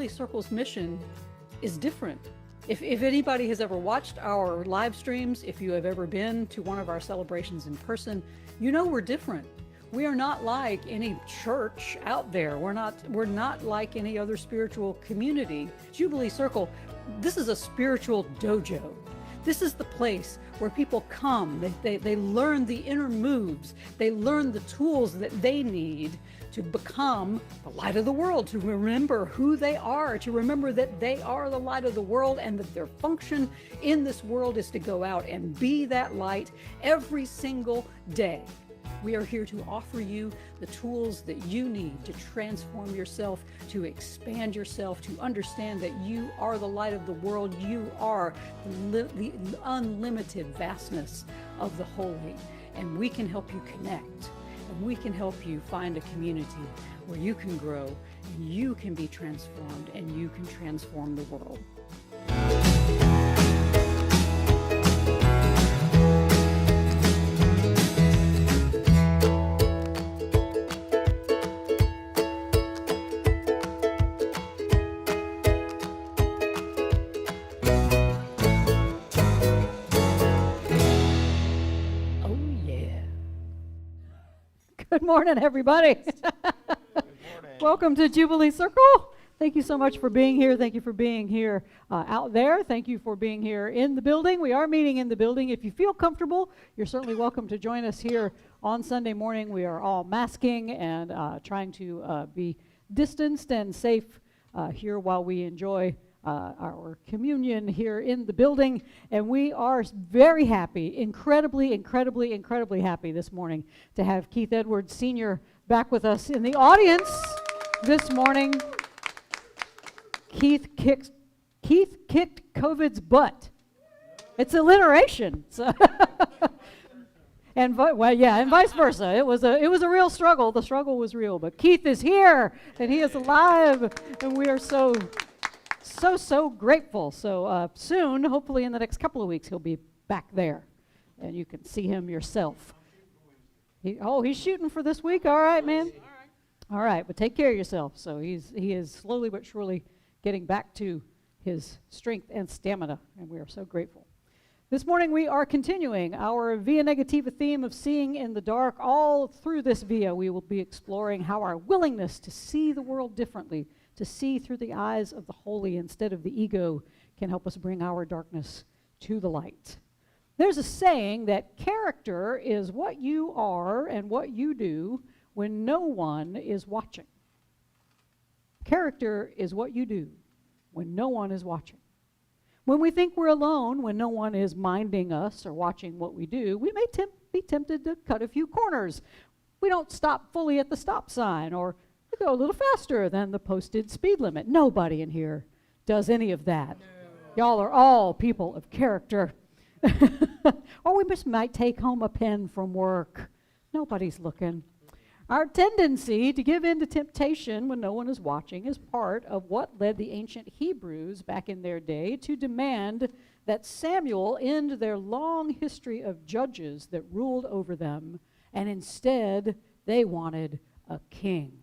Jubilee Circle's mission is different. If anybody has ever watched our live streams, if you have ever been to one of our celebrations in person, you know we're different. We are not like any church out there. We're not like any other spiritual community. Jubilee Circle, this is a spiritual dojo. This is the place where people come, they learn the inner moves, they learn the tools that they need to become the light of the world, to remember who they are, to remember that they are the light of the world and that their function in this world is to go out and be that light every single day. We are here to offer you the tools that you need to transform yourself, to expand yourself, to understand that you are the light of the world. You are the unlimited vastness of the holy. And we can help you connect. And we can help you find a community where you can grow, and you can be transformed, and you can transform the world. Good morning, everybody. Good morning. Welcome to Jubilee Circle. Thank you so much for being here. Thank you for being here out there. Thank you for being here in the building. We are meeting in the building. If you feel comfortable, you're certainly welcome to join us here on Sunday morning. We are all masking and trying to be distanced and safe here while we enjoy our communion here in the building, and we are very happy, incredibly happy this morning to have Keith Edwards Sr. back with us in the audience this morning. Keith kicked COVID's butt. It's alliteration. So and vice versa. It was a real struggle. The struggle was real, but Keith is here and he is alive, and we are so grateful. So soon, hopefully in the next couple of weeks, he'll be back there and you can see him yourself. He's shooting for this week. All right, man. All right, but take care of yourself. So he is slowly but surely getting back to his strength and stamina, and we are so grateful. This morning we are continuing our Via Negativa theme of seeing in the dark. All through this Via, we will be exploring how our willingness to see the world differently, to see through the eyes of the holy instead of the ego, can help us bring our darkness to the light. There's a saying that character is what you are and what you do when no one is watching. Character is what you do when no one is watching. When we think we're alone, when no one is minding us or watching what we do, we may be tempted to cut a few corners. We don't stop fully at the stop sign, or we go a little faster than the posted speed limit. Nobody in here does any of that. No. Y'all are all people of character. Or we might take home a pen from work. Nobody's looking. Our tendency to give in to temptation when no one is watching is part of what led the ancient Hebrews back in their day to demand that Samuel end their long history of judges that ruled over them, and instead they wanted a king.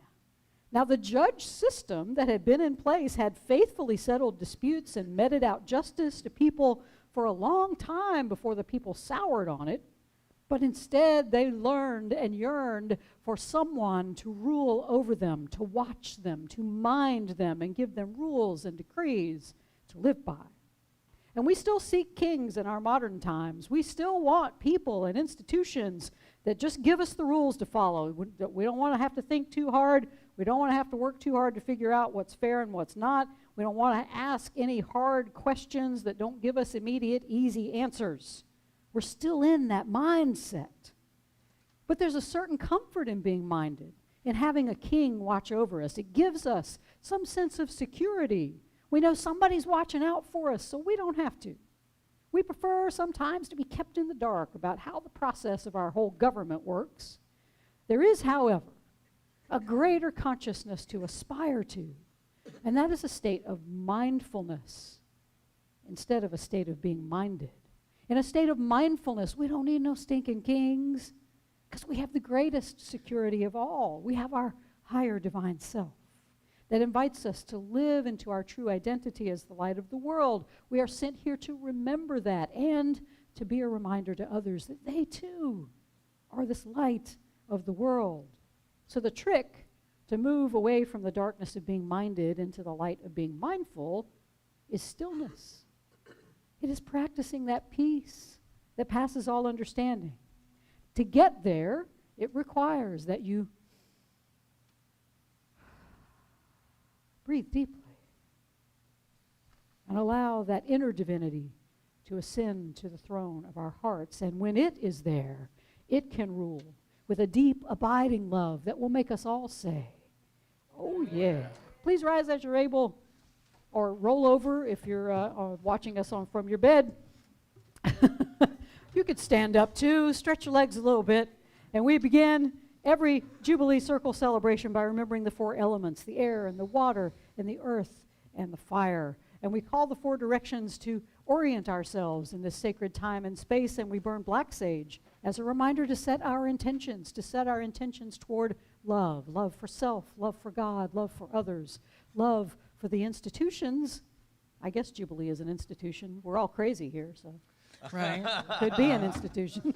Now, the judge system that had been in place had faithfully settled disputes and meted out justice to people for a long time before the people soured on it. But instead, they learned and yearned for someone to rule over them, to watch them, to mind them, and give them rules and decrees to live by. And we still seek kings in our modern times. We still want people and institutions that just give us the rules to follow. We don't want to have to think too hard. We don't want to have to work too hard to figure out what's fair and what's not. We don't want to ask any hard questions that don't give us immediate, easy answers. We're still in that mindset. But there's a certain comfort in being minded, in having a king watch over us. It gives us some sense of security. We know somebody's watching out for us, so we don't have to. We prefer sometimes to be kept in the dark about how the process of our whole government works. There is, however, a greater consciousness to aspire to, and that is a state of mindfulness instead of a state of being minded. In a state of mindfulness, we don't need no stinking kings because we have the greatest security of all. We have our higher divine self. that invites us to live into our true identity as the light of the world. We are sent here to remember that and to be a reminder to others that they too are this light of the world. So the trick to move away from the darkness of being minded into the light of being mindful is stillness. It is practicing that peace that passes all understanding. To get there, it requires that you breathe deeply and allow that inner divinity to ascend to the throne of our hearts. And when it is there, it can rule with a deep, abiding love that will make us all say, oh yeah. Please rise as you're able, or roll over if you're watching us from your bed. You could stand up too, stretch your legs a little bit, and we begin every Jubilee Circle celebration by remembering the four elements, the air and the water and the earth and the fire. And we call the four directions to orient ourselves in this sacred time and space, and we burn black sage as a reminder to set our intentions toward love, love for self, love for God, love for others, love for the institutions. I guess Jubilee is an institution. We're all crazy here, so Right. could be an institution.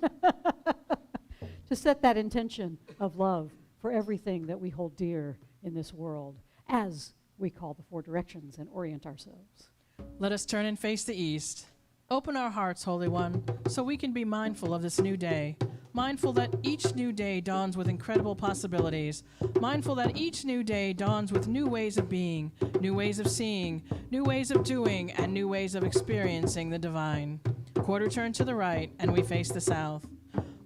To set that intention of love for everything that we hold dear in this world as we call the four directions and orient ourselves. Let us turn and face the east. Open our hearts, Holy One, so we can be mindful of this new day. Mindful that each new day dawns with incredible possibilities. Mindful that each new day dawns with new ways of being, new ways of seeing, new ways of doing, and new ways of experiencing the divine. Quarter turn to the right, and we face the south.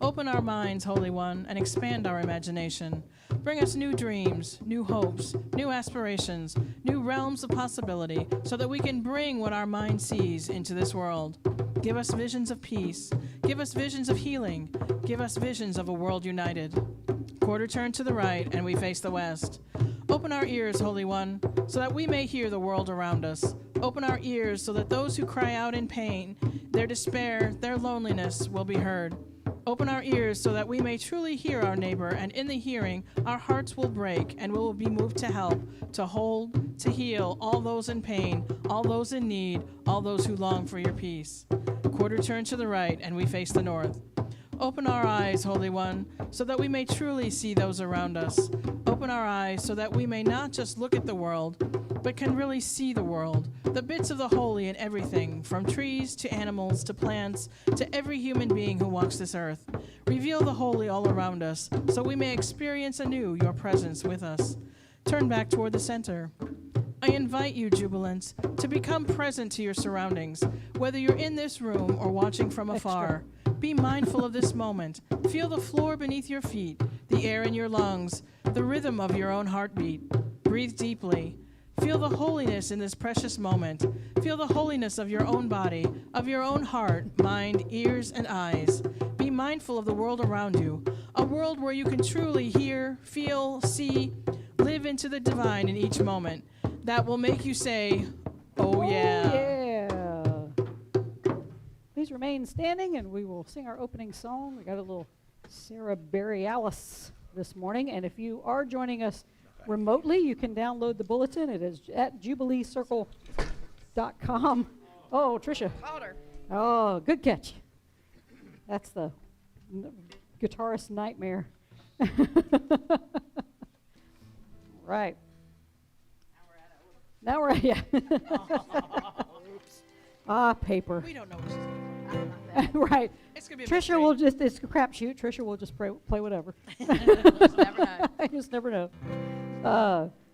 Open our minds, Holy One, and expand our imagination. Bring us new dreams, new hopes, new aspirations, new realms of possibility, so that we can bring what our mind sees into this world. Give us visions of peace. Give us visions of healing. Give us visions of a world united. Quarter turn to the right, and we face the west. Open our ears, Holy One, so that we may hear the world around us. Open our ears so that those who cry out in pain, their despair, their loneliness will be heard. Open our ears so that we may truly hear our neighbor, and in the hearing, our hearts will break and we will be moved to help, to hold, to heal all those in pain, all those in need, all those who long for your peace. Quarter turn to the right, and we face the north. Open our eyes, Holy One, so that we may truly see those around us. Open our eyes so that we may not just look at the world, but can really see the world, the bits of the holy in everything, from trees to animals to plants to every human being who walks this earth. Reveal the holy all around us so we may experience anew your presence with us. Turn back toward the center. I invite you, Jubilants, to become present to your surroundings, whether you're in this room or watching from afar. Be mindful of this moment. Feel the floor beneath your feet, the air in your lungs, the rhythm of your own heartbeat. Breathe deeply. Feel the holiness in this precious moment. Feel the holiness of your own body, of your own heart, mind, ears, and eyes. Be mindful of the world around you, a world where you can truly hear, feel, see, live into the divine in each moment. That will make you say, oh yeah. Oh, yeah. Please remain standing, and we will sing our opening song. We got a little Sarah Bareilles this morning, and if you are joining us remotely, you can download the bulletin. It is at jubileecircle.com. Oh, Tricia. Louder. Oh, good catch. That's the guitarist nightmare. Right. Now we're at, yeah. Ah, paper. We don't know what she's doing. Right. It's going to be a Tricia mystery. will just, it's a crapshoot. Tricia will just play whatever. Just never know. I just never know.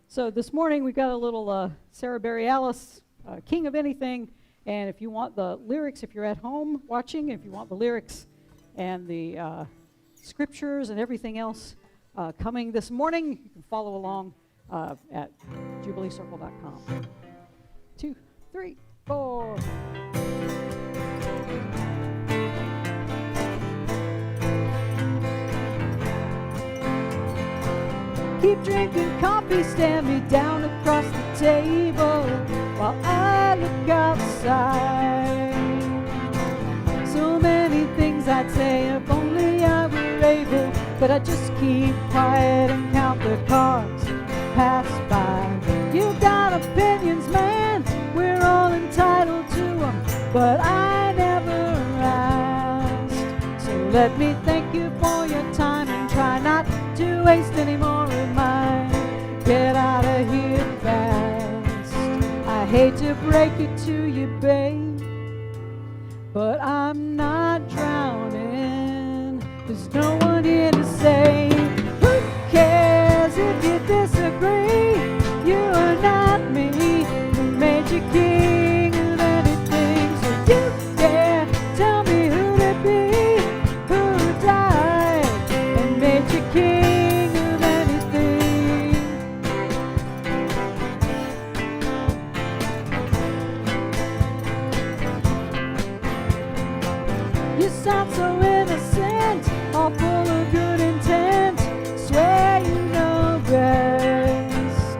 So this morning we got a little Sarah Bareilles, King of Anything. And if you want the lyrics, if you're at home watching, if you want the lyrics and the scriptures and everything else coming this morning, you can follow along at jubileecircle.com. 2, 3, 4. Keep drinking coffee, stand me down across the table while I look outside. So many things I'd say if only I were able, but I just keep quiet and count the cars pass by. opinions, man, we're all entitled to them, but I never asked. So let me thank you for your time and try not to waste any more of mine. Get out of here fast. I hate to break it to you, babe, but I'm not drowning. There's no one here to say, who cares if you disagree? You are not me. Who made you king of anything? So you dare tell me who to be, who died and made you king of anything. You sound so innocent, all full of good intent. Swear you know best,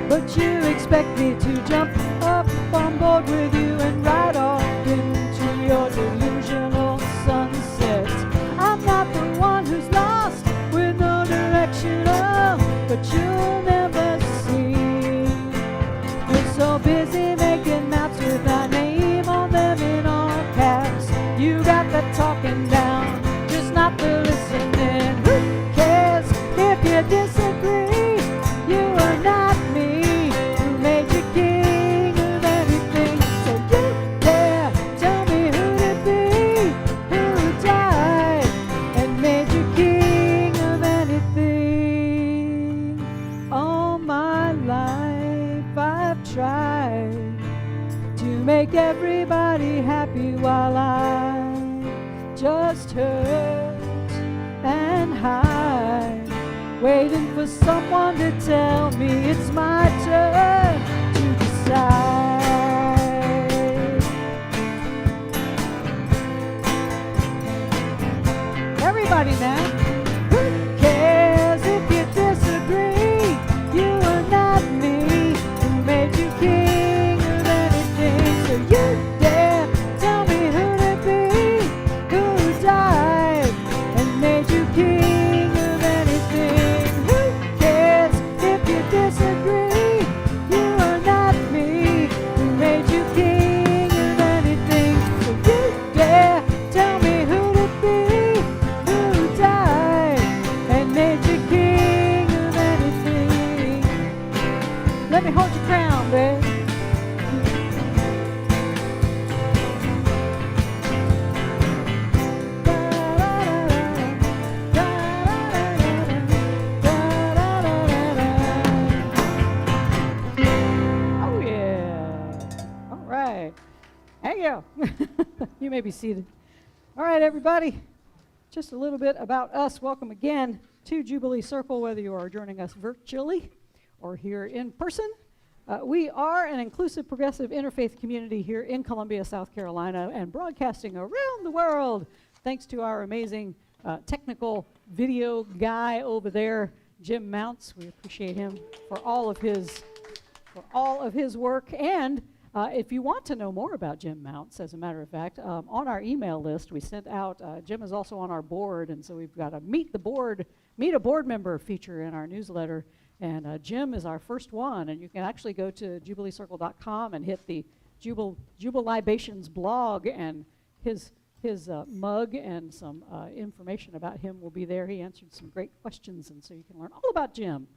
but you expect me to jump up on board with you and ride off into your delusional sunset. I'm not the one who's lost with no direction, oh, but you'll never see. You're so busy making maps with my name on them in all caps. You got the talking down, just not the listening. Who cares if you disagree? You are not me. Who made you king of anything? So you dare tell me who to be, who died and made you king of anything. All my life I've tried to make everybody happy while I just hurt and hide, waiting for someone to tell me it's my turn to decide. Everybody now, who cares if you disagree? You are not me. Who made you king of anything? So you dare tell me who to be, who died and made you king of anything. Who cares if you disagree? You are not me. Who made you king of anything? So you dare tell me who to be, who died and made you king of anything. Let me hold your crown, babe. Oh yeah. All right. Thank you. You may be seated. All right, everybody. Just a little bit about us. Welcome again to Jubilee Circle, whether you are joining us virtually or here in person. We are an inclusive, progressive, interfaith community here in Columbia, South Carolina, and broadcasting around the world, thanks to our amazing technical video guy over there, Jim Mounts. We appreciate him for all of his work. And if you want to know more about Jim Mounts, as a matter of fact, on our email list we sent out, Jim is also on our board, and so we've got a meet a board member feature in our newsletter. And Jim is our first one, and you can actually go to jubileecircle.com and hit the Jubilibations blog, and his mug and some information about him will be there. He answered some great questions, and so you can learn all about Jim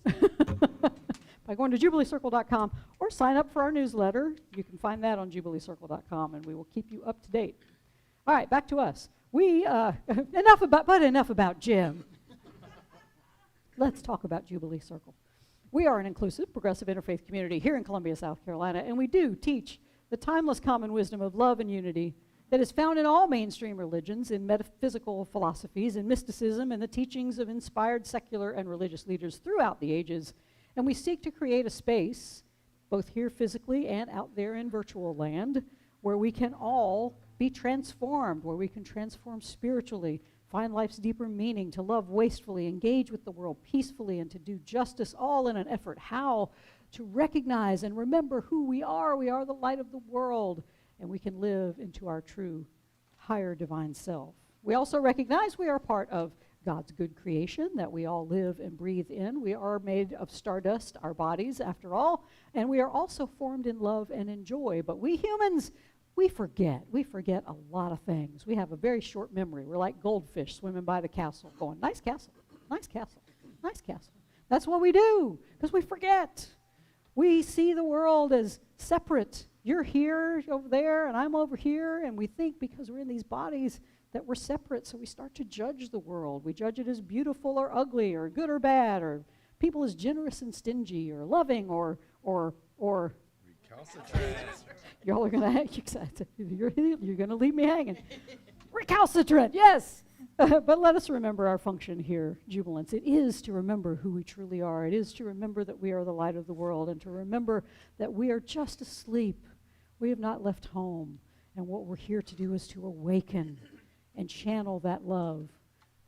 by going to jubileecircle.com or sign up for our newsletter. You can find that on jubileecircle.com, and we will keep you up to date. All right, back to us. We enough about Jim. Let's talk about Jubilee Circle. We are an inclusive, progressive interfaith community here in Columbia, South Carolina, and we do teach the timeless common wisdom of love and unity that is found in all mainstream religions, in metaphysical philosophies, in mysticism, and the teachings of inspired secular and religious leaders throughout the ages. And we seek to create a space, both here physically and out there in virtual land, where we can all be transformed, where we can transform spiritually, find life's deeper meaning, to love wastefully, engage with the world peacefully, and to do justice, all in an effort how to recognize and remember who we are. We are the light of the world, and we can live into our true higher divine self. We also recognize we are part of God's good creation that we all live and breathe in. We are made of stardust, our bodies, after all, and we are also formed in love and in joy. But we humans, we forget. We forget a lot of things. We have a very short memory. We're like goldfish swimming by the castle going, nice castle, nice castle, nice castle. That's what we do, because we forget. We see the world as separate. You're here, over there, and I'm over here, and we think because we're in these bodies that we're separate, so we start to judge the world. We judge it as beautiful or ugly or good or bad, or people as generous and stingy or loving or Recalcitrant. y'all are gonna you're gonna leave me hanging. Recalcitrant, yes. But let us remember our function here, Jubilants. It is to remember who we truly are. It is to remember that we are the light of the world, and to remember that we are just asleep. We have not left home, and what we're here to do is to awaken and channel that love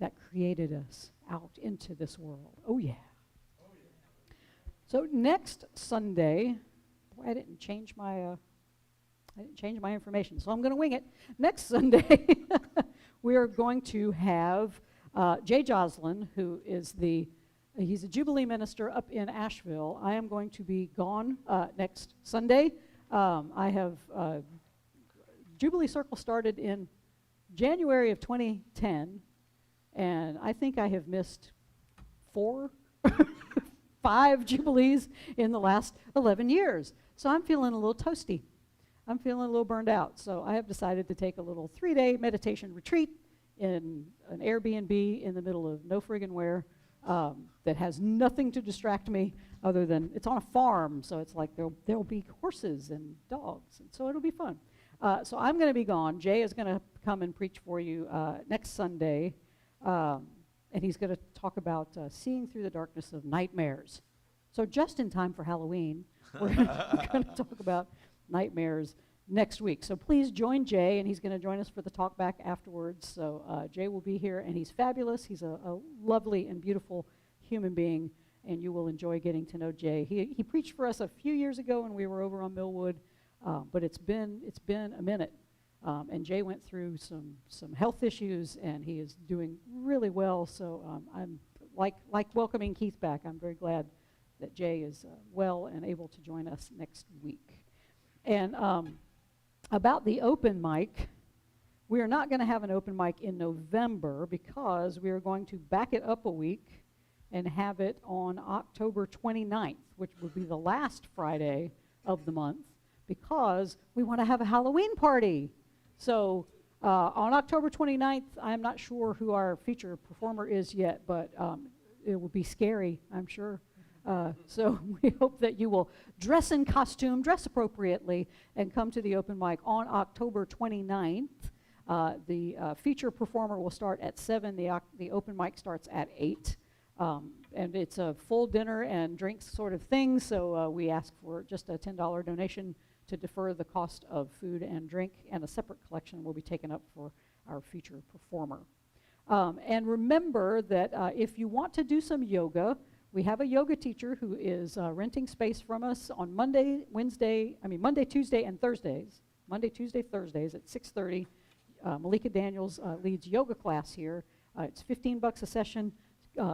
that created us out into this world. Oh yeah. So next Sunday, boy, I didn't change my information, so I'm going to wing it. Next Sunday, we are going to have Jay Joslin, who is he's a Jubilee minister up in Asheville. I am going to be gone next Sunday. I have Jubilee Circle started in January of 2010, and I think I have missed 5 Jubilees in the last 11 years. So I'm feeling a little toasty. I'm feeling a little burned out. So I have decided to take a little 3-day meditation retreat in an Airbnb in the middle of no friggin' where that has nothing to distract me other than it's on a farm, so it's like there'll be horses and dogs, and so it'll be fun. So I'm going to be gone. Jay is going to come and preach for you next Sunday, and he's going to talk about seeing through the darkness of nightmares. So just in time for Halloween, we're going to talk about nightmares next week. So please join Jay, and he's going to join us for the talk back afterwards. So Jay will be here, and he's fabulous. He's a lovely and beautiful human being, and you will enjoy getting to know Jay. He preached for us a few years ago when we were over on Millwood. But it's been a minute, and Jay went through some health issues, and he is doing really well. So I'm like welcoming Keith back. I'm very glad that Jay is well and able to join us next week. And about the open mic, we are not going to have an open mic in November because we are going to back it up a week and have it on October 29th, which would be the last Friday of the month, because we want to have a Halloween party. So on October 29th, I'm not sure who our feature performer is yet, but it will be scary, I'm sure. So we hope that you will dress in costume, dress appropriately, and come to the open mic on October 29th. The feature performer will start at 7. The open mic starts at 8. And it's a full dinner and drinks sort of thing, so we ask for just a $10 donation to defer the cost of food and drink, and a separate collection will be taken up for our feature performer. And remember that if you want to do some yoga, we have a yoga teacher who is renting space from us on Monday, Tuesday, and Thursdays. Monday, Tuesday, Thursdays at 6:30. Malika Daniels leads yoga class here. It's $15 a session.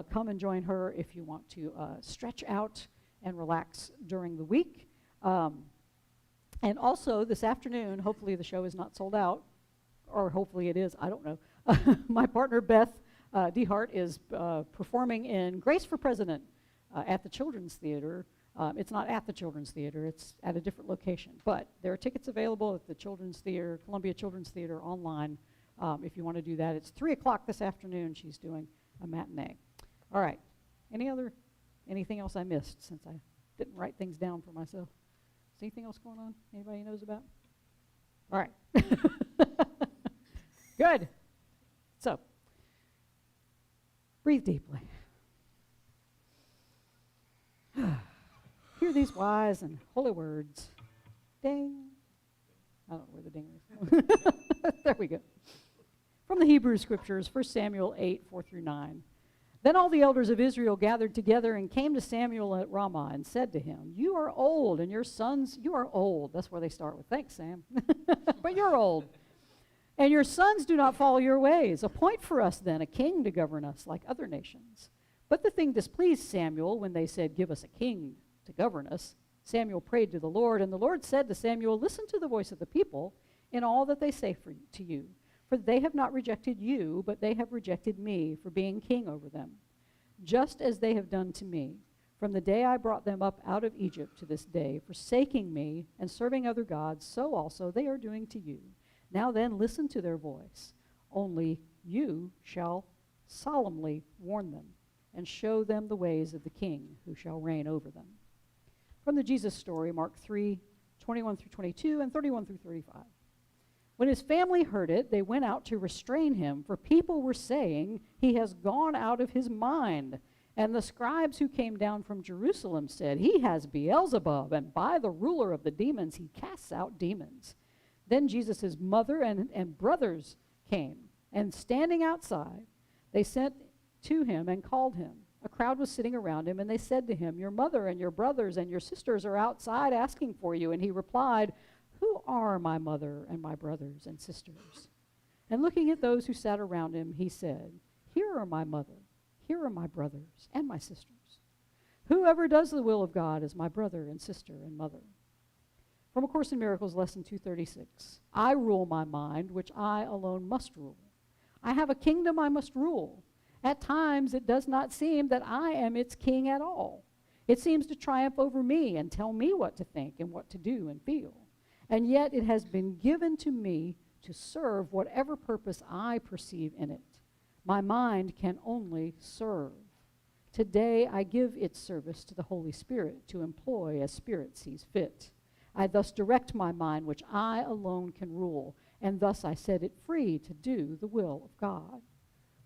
Come and join her if you want to stretch out and relax during the week. And also this afternoon, hopefully the show is not sold out, or hopefully it is, I don't know. My partner Beth DeHart is performing in Grace for President at the Children's Theater. It's not at the Children's Theater, it's at a different location. But there are tickets available at the Children's Theater, Columbia Children's Theater online if you want to do that. It's 3 o'clock this afternoon. She's doing a matinee. All right. Anything else I missed since I didn't write things down for myself? Is anything else going on anybody knows about? All right. Good. So, breathe deeply. Hear these wise and holy words. Ding. I don't know where the ding is. There we go. From the Hebrew Scriptures, 1 Samuel 8, 4-9. Then all the elders of Israel gathered together and came to Samuel at Ramah and said to him, "You are old, and your sons, you are old." That's where they start with, "Thanks, Sam." But you're old. And your sons do not follow your ways. Appoint for us then a king to govern us like other nations. But the thing displeased Samuel when they said, give us a king to govern us. Samuel prayed to the Lord, and the Lord said to Samuel, listen to the voice of the people in all that they say to you. For they have not rejected you, but they have rejected me for being king over them, just as they have done to me. From the day I brought them up out of Egypt to this day, forsaking me and serving other gods, so also they are doing to you. Now then, listen to their voice. Only you shall solemnly warn them and show them the ways of the king who shall reign over them. From the Jesus story, Mark 3, 21 through 22 and 31 through 35. When his family heard it, they went out to restrain him, for people were saying, he has gone out of his mind. And the scribes who came down from Jerusalem said, he has Beelzebub, and by the ruler of the demons he casts out demons. Then Jesus' mother and brothers came, and standing outside, they sent to him and called him. A crowd was sitting around him, and they said to him, your mother and your brothers and your sisters are outside asking for you. And he replied, who are my mother and my brothers and sisters? And looking at those who sat around him, he said, here are my mother, here are my brothers and my sisters. Whoever does the will of God is my brother and sister and mother. From A Course in Miracles, Lesson 236. I rule my mind, which I alone must rule. I have a kingdom I must rule. At times it does not seem that I am its king at all. It seems to triumph over me and tell me what to think and what to do and feel. And yet it has been given to me to serve whatever purpose I perceive in it. My mind can only serve. Today I give its service to the Holy Spirit to employ as Spirit sees fit. I thus direct my mind, which I alone can rule, and thus I set it free to do the will of God.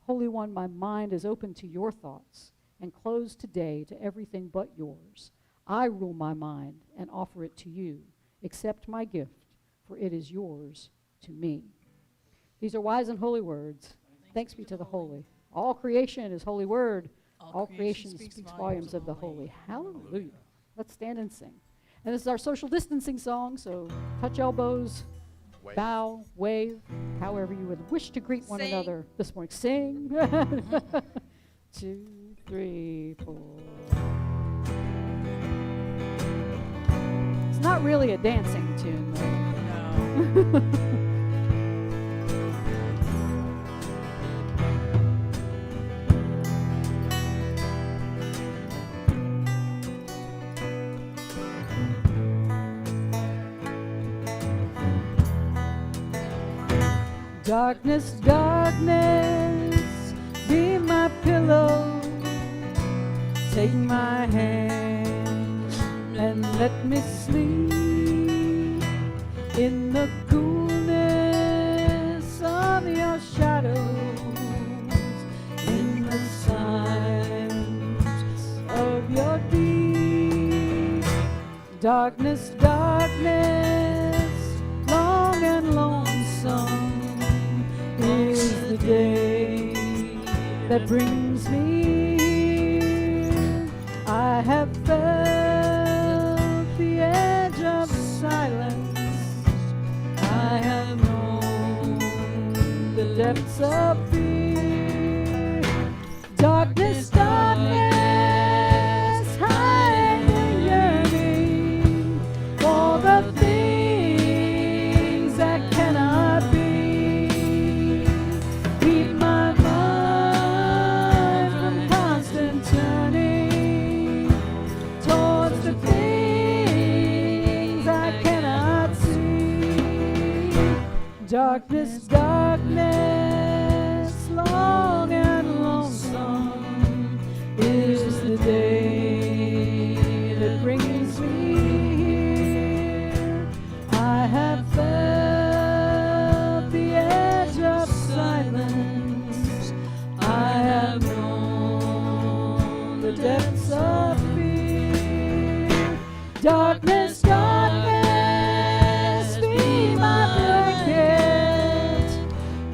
Holy One, my mind is open to your thoughts and closed today to everything but yours. I rule my mind and offer it to you. Accept my gift, for it is yours to me. These are wise and holy words. Thanks be to the holy. All creation is holy word. All creation speaks volumes of the holy. Hallelujah. Let's stand and sing. And this is our social distancing song, so touch elbows, wave. Bow, wave, however you would wish to greet one another this morning. Sing. 2, 3, 4. It's not really a dancing tune, though. No. Darkness, darkness, be my pillow. Take my hand and let me sleep in the coolness of your shadows, in the silence of your deep. Darkness, darkness, long and lonesome is the day that brings me here. I have felt the edge of silence. I have known the depths of fear. Darkness, darkness, hide the yearning for the things that cannot be. Darkness, darkness, long and lonesome is the day that brings me here. I have felt the edge of silence. I have known the depths of fear. Darkness, darkness, be my blanket.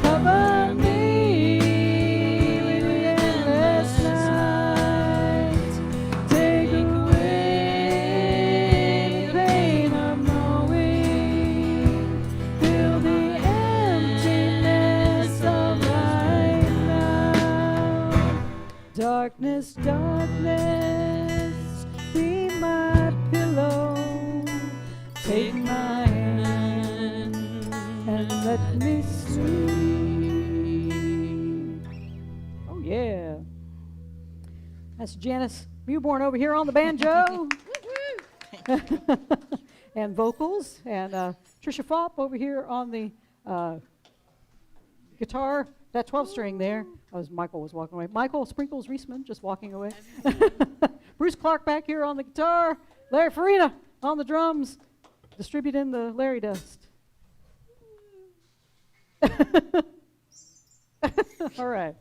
Cover me with the endless Darkness, darkness, be my pillow. Take my hand and let me sleep. Oh, yeah. That's Janice Mewborn over here on the banjo. And vocals. And Trisha Fopp over here on the guitar. That 12-string there. Michael was walking away. Michael Sprinkles Reisman just walking away. Bruce Clark back here on the guitar. Larry Farina on the drums, distributing the Larry dust. All right.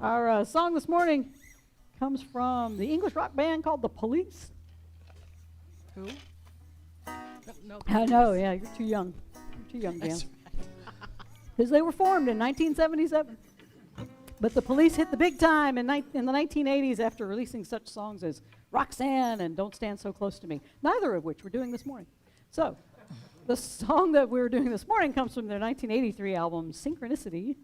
Our song this morning comes from the English rock band called The Police. Who? No, I know, yeah, you're too young. You're too young, Dan. Because they were formed in 1977. But the Police hit the big time in the 1980s after releasing such songs as Roxanne and Don't Stand So Close to Me, neither of which we're doing this morning. So, the song that we're doing this morning comes from their 1983 album, Synchronicity,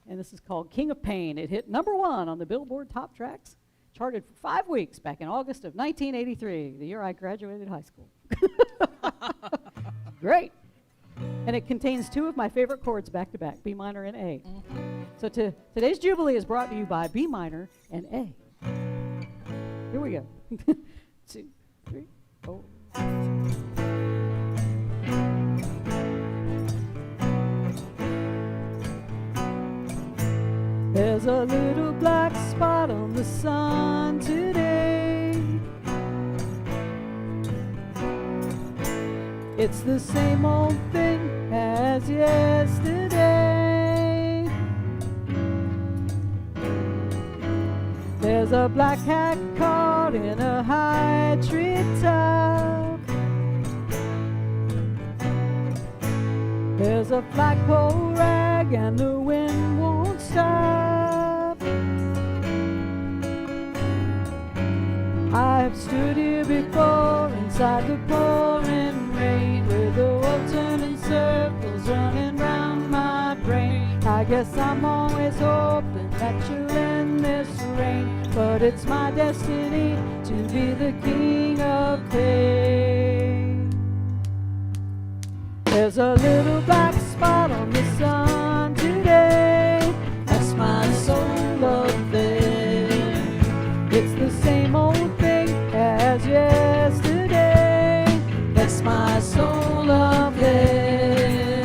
and this is called King of Pain. It hit #1 on the Billboard Top Tracks, charted for 5 weeks back in August of 1983, the year I graduated high school. Great. And it contains 2 of my favorite chords back to back, B minor and A. So today's Jubilee is brought to you by B minor and A. Here we go. 2, 3, 4. There's a little black spot on the sun today. It's the same old thing as yesterday. There's a black hat caught in a high treetop. There's a flagpole rag and the wind won't stop. I've stood here before inside the pouring rain, with the world turning circles running round my brain. I guess I'm always hoping that you'll end this rain, but it's my destiny to be the king of pain. There's a little black spot on the sun today. That's my soul up there. It's the same old thing as yesterday. That's my soul up there.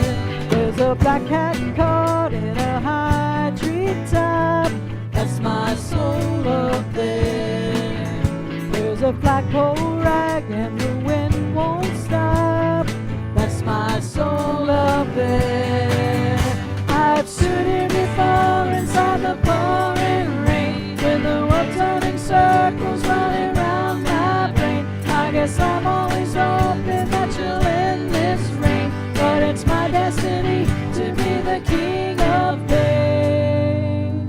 There's a black hat caught in a high treetop. That's my soul up there. There's a flagpole rag and the wind won't stop. That's my soul up there. I've stood here before inside the pouring rain, with the world turning circles running round my brain. I guess I'm always hoping that you'll end this rain, but it's my destiny to be the king of pain.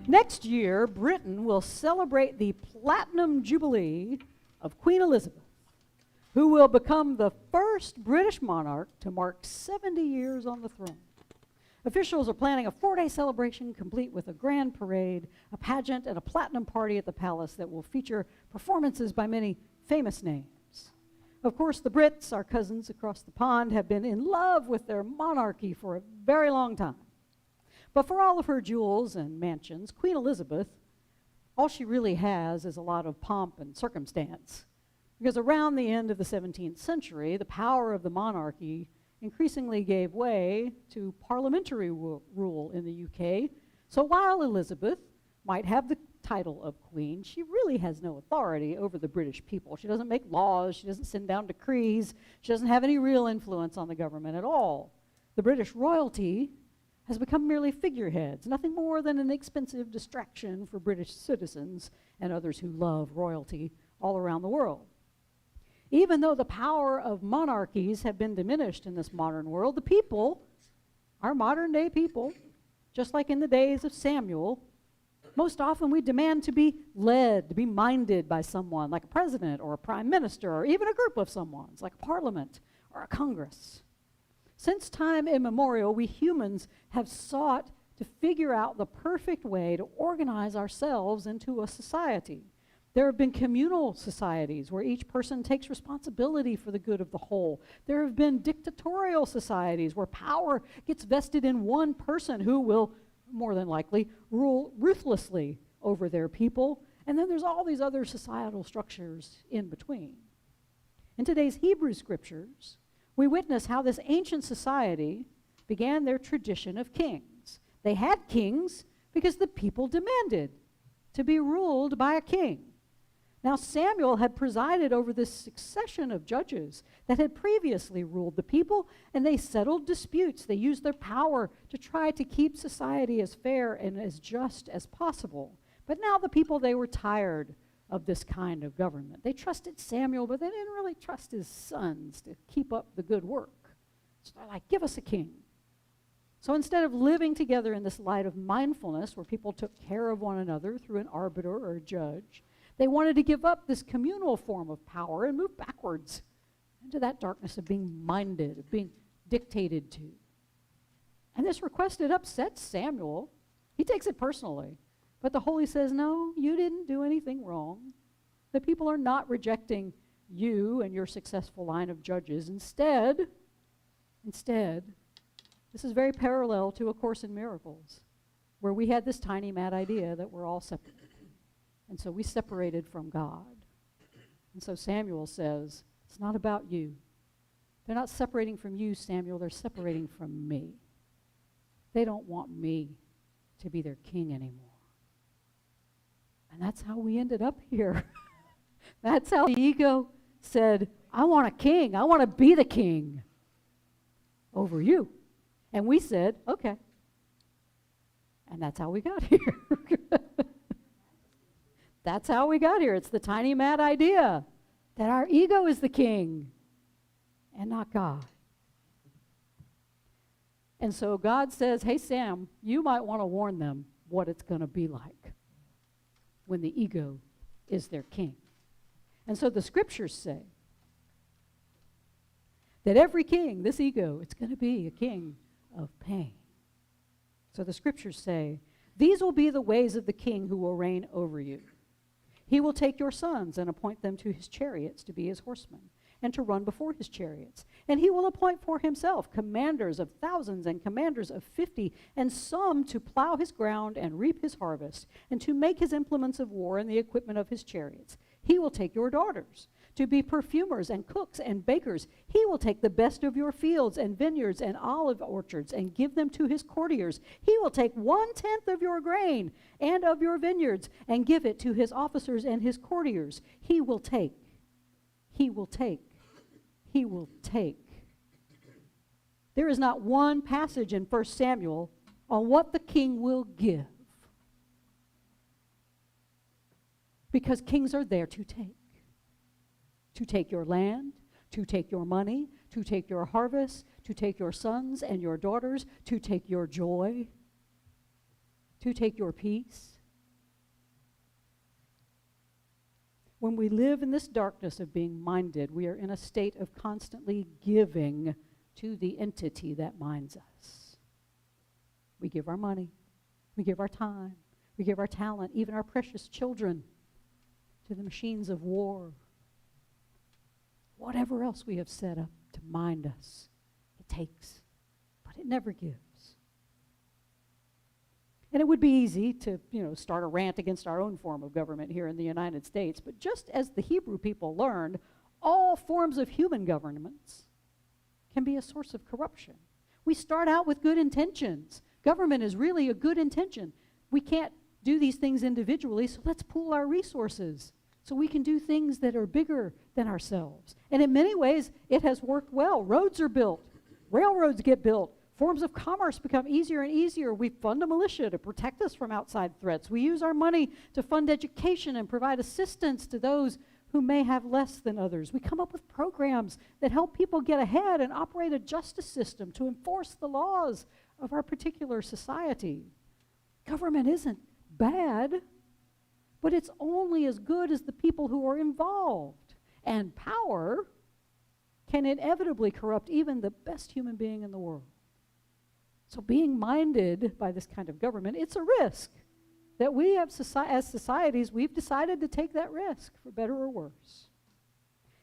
Next year, Britain will celebrate the Platinum Jubilee of Queen Elizabeth, who will become the first British monarch to mark 70 years on the throne. Officials are planning a 4-day celebration complete with a grand parade, a pageant, and a platinum party at the palace that will feature performances by many famous names. Of course, the Brits, our cousins across the pond, have been in love with their monarchy for a very long time. But for all of her jewels and mansions, Queen Elizabeth, all she really has is a lot of pomp and circumstance. Because around the end of the 17th century, the power of the monarchy increasingly gave way to parliamentary rule in the UK. So while Elizabeth might have the title of queen, she really has no authority over the British people. She doesn't make laws, she doesn't send down decrees, she doesn't have any real influence on the government at all. The British royalty has become merely figureheads, nothing more than an expensive distraction for British citizens and others who love royalty all around the world. Even though the power of monarchies have been diminished in this modern world, the people, our modern day people, just like in the days of Samuel, most often we demand to be led, to be minded by someone, like a president or a prime minister, or even a group of someones, like a parliament or a Congress. Since time immemorial, we humans have sought to figure out the perfect way to organize ourselves into a society. There have been communal societies where each person takes responsibility for the good of the whole. There have been dictatorial societies where power gets vested in one person who will, more than likely, rule ruthlessly over their people. And then there's all these other societal structures in between. In today's Hebrew scriptures, we witness how this ancient society began their tradition of kings. They had kings because the people demanded to be ruled by a king. Now Samuel had presided over this succession of judges that had previously ruled the people, and they settled disputes. They used their power to try to keep society as fair and as just as possible. But now the people, they were tired of this kind of government. They trusted Samuel, but they didn't really trust his sons to keep up the good work. So they're like, give us a king. So instead of living together in this light of mindfulness where people took care of one another through an arbiter or a judge, they wanted to give up this communal form of power and move backwards into that darkness of being minded, of being dictated to. And this request, it upsets Samuel. He takes it personally. But the Holy says, no, you didn't do anything wrong. The people are not rejecting you and your successful line of judges. Instead, this is very parallel to A Course in Miracles, where we had this tiny mad idea that we're all separate. And so we separated from God. And so Samuel says, it's not about you. They're not separating from you, Samuel. They're separating from me. They don't want me to be their king anymore. And that's how we ended up here. That's how the ego said, I want a king. I want to be the king over you. And we said, okay. And that's how we got here. That's how we got here. It's the tiny mad idea that our ego is the king and not God. And so God says, hey, Sam, you might want to warn them what it's going to be like when the ego is their king. And so the scriptures say that every king, this ego, it's going to be a king of pain. So the scriptures say, these will be the ways of the king who will reign over you. He will take your sons and appoint them to his chariots to be his horsemen, and to run before his chariots. And he will appoint for himself commanders of thousands and commanders of 50, and some to plow his ground and reap his harvest, and to make his implements of war and the equipment of his chariots. He will take your daughters to be perfumers and cooks and bakers. He will take the best of your fields and vineyards and olive orchards and give them to his courtiers. He will take 1/10 of your grain and of your vineyards and give it to his officers and his courtiers. He will take. He will take. He will take. There is not one passage in 1 Samuel on what the king will give. Because kings are there to take. To take your land, to take your money, to take your harvest, to take your sons and your daughters, to take your joy, to take your peace. When we live in this darkness of being minded, we are in a state of constantly giving to the entity that minds us. We give our money, we give our time, we give our talent, even our precious children, to the machines of war. Whatever else we have set up to mind us, it takes, but it never gives. And it would be easy to, start a rant against our own form of government here in the United States, but just as the Hebrew people learned, all forms of human governments can be a source of corruption. We start out with good intentions. Government is really a good intention. We can't do these things individually, so let's pool our resources so we can do things that are bigger than ourselves. And in many ways, it has worked well. Roads are built. Railroads get built. Forms of commerce become easier and easier. We fund a militia to protect us from outside threats. We use our money to fund education and provide assistance to those who may have less than others. We come up with programs that help people get ahead and operate a justice system to enforce the laws of our particular society. Government isn't bad, but it's only as good as the people who are involved. And power can inevitably corrupt even the best human being in the world. So being minded by this kind of government, it's a risk that we have, as societies, we've decided to take that risk, for better or worse.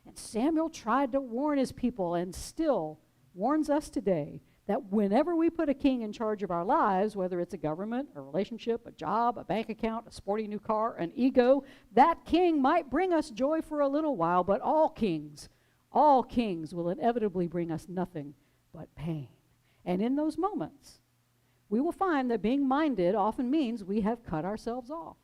And Samuel tried to warn his people and still warns us today that whenever we put a king in charge of our lives, whether it's a government, a relationship, a job, a bank account, a sporty new car, an ego, that king might bring us joy for a little while, but all kings will inevitably bring us nothing but pain. And in those moments, we will find that being minded often means we have cut ourselves off